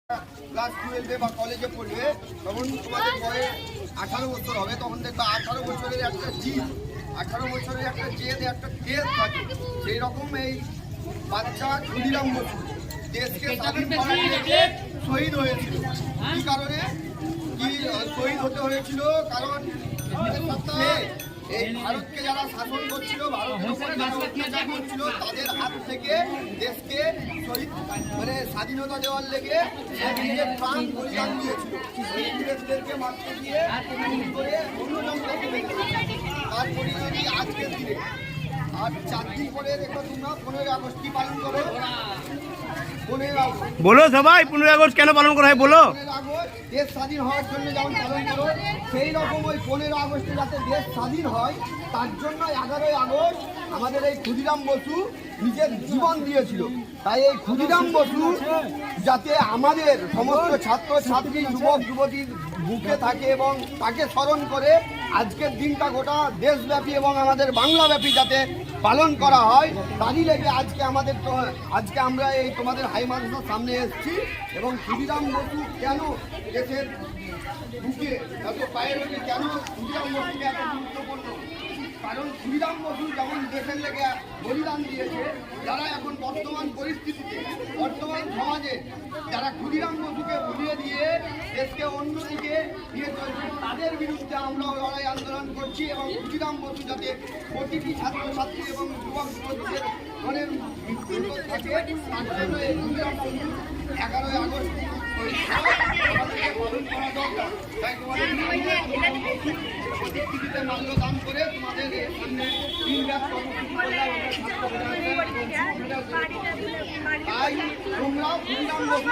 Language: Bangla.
ক্লাস 12 বা কলেজে পড়বে তখন তোমাদের বয়স 18 বছর হবে, তখন দেখবে 18 বছরের একটা জিদ, 18 বছরের একটা জেদ, একটা তেজ থাকে। সেই রকম এই বাচ্চা ক্ষুদিরাম বসু দেশকে স্বাধীন করার জন্য শহীদ হয়েছিল। কি কারণে কি শহীদ হতে হয়েছিল? কারণ এই ভারতকে যারা শাসন করছিল, ভারতের উপরে যারা অত্যাচার করছিল, তাদের হাত থেকে দেশকে শহীদ মানে স্বাধীনতা দেওয়ার লেগে নিজের প্রাণ বলিদান দিয়েছিল। ইংরেজদেরকে মারতে গিয়ে করে অন্যজনকে মেরেছিল। তার পরিণতি আজকের দিনে। আর 4 দিন পরে দেখো তোমরা 15 আগস্ট কি পালন করো? 15 আগস্ট বলো সবাই 15 আগস্ট কেন পালন করা হয় বলো। 15 আগস্ট দেশ স্বাধীন হওয়ার জন্য যেমন পালন করো, সেই রকম ওই 15 আগস্টে যাতে দেশ স্বাধীন হয় তার জন্য 11ই আগস্ট আমাদের এই ক্ষুদিরাম বসু নিজের জীবন দিয়েছিল। তাই এই ক্ষুদিরাম বসু যাতে আমাদের সমস্ত ছাত্র ছাত্রী যুবক যুবতীর বুকে থাকে এবং তাকে স্মরণ করে আজকের দিনটা গোটা দেশব্যাপী এবং আমাদের বাংলাব্যাপী যাতে পালন করা হয়, তারই লেগে আজকে আমরা এই তোমাদের হাই মাদ্রাসার সামনে এসেছি। এবং ক্ষুদিরাম বসু কেন দেশের বুকে এত পায়ে রয়েছে, কেন ক্ষুদিরাম বসুকে এত গুরুত্বপূর্ণ? কারণ ক্ষুদিরাম বসু যেমন দেশের লেগে বলিদান দিয়েছে, যারা এখন বর্তমান পরিস্থিতিতে বর্তমান সমাজে যারা ক্ষুদিরাম বসুকে ভুলিয়ে দিয়ে দেশকে অন্যদিকে নিয়ে চলছে, তাদের বিরুদ্ধে আমরা লড়াই আন্দোলন করছি। এবং ক্ষুদিরাম বসু যাতে প্রতিটি ছাত্রছাত্রী এবং যুবক যুবতীদের মনের মৃত্যু থাকে, তার জন্য এই ক্ষুদিরাম বসু 11ই আগস্ট পালন করা দরকার। তাই তোমাদের প্রতিকৃতিতে মাল্যদান করে তোমাদের সামনে তাই তোমরাও ক্ষুদিরাম বসু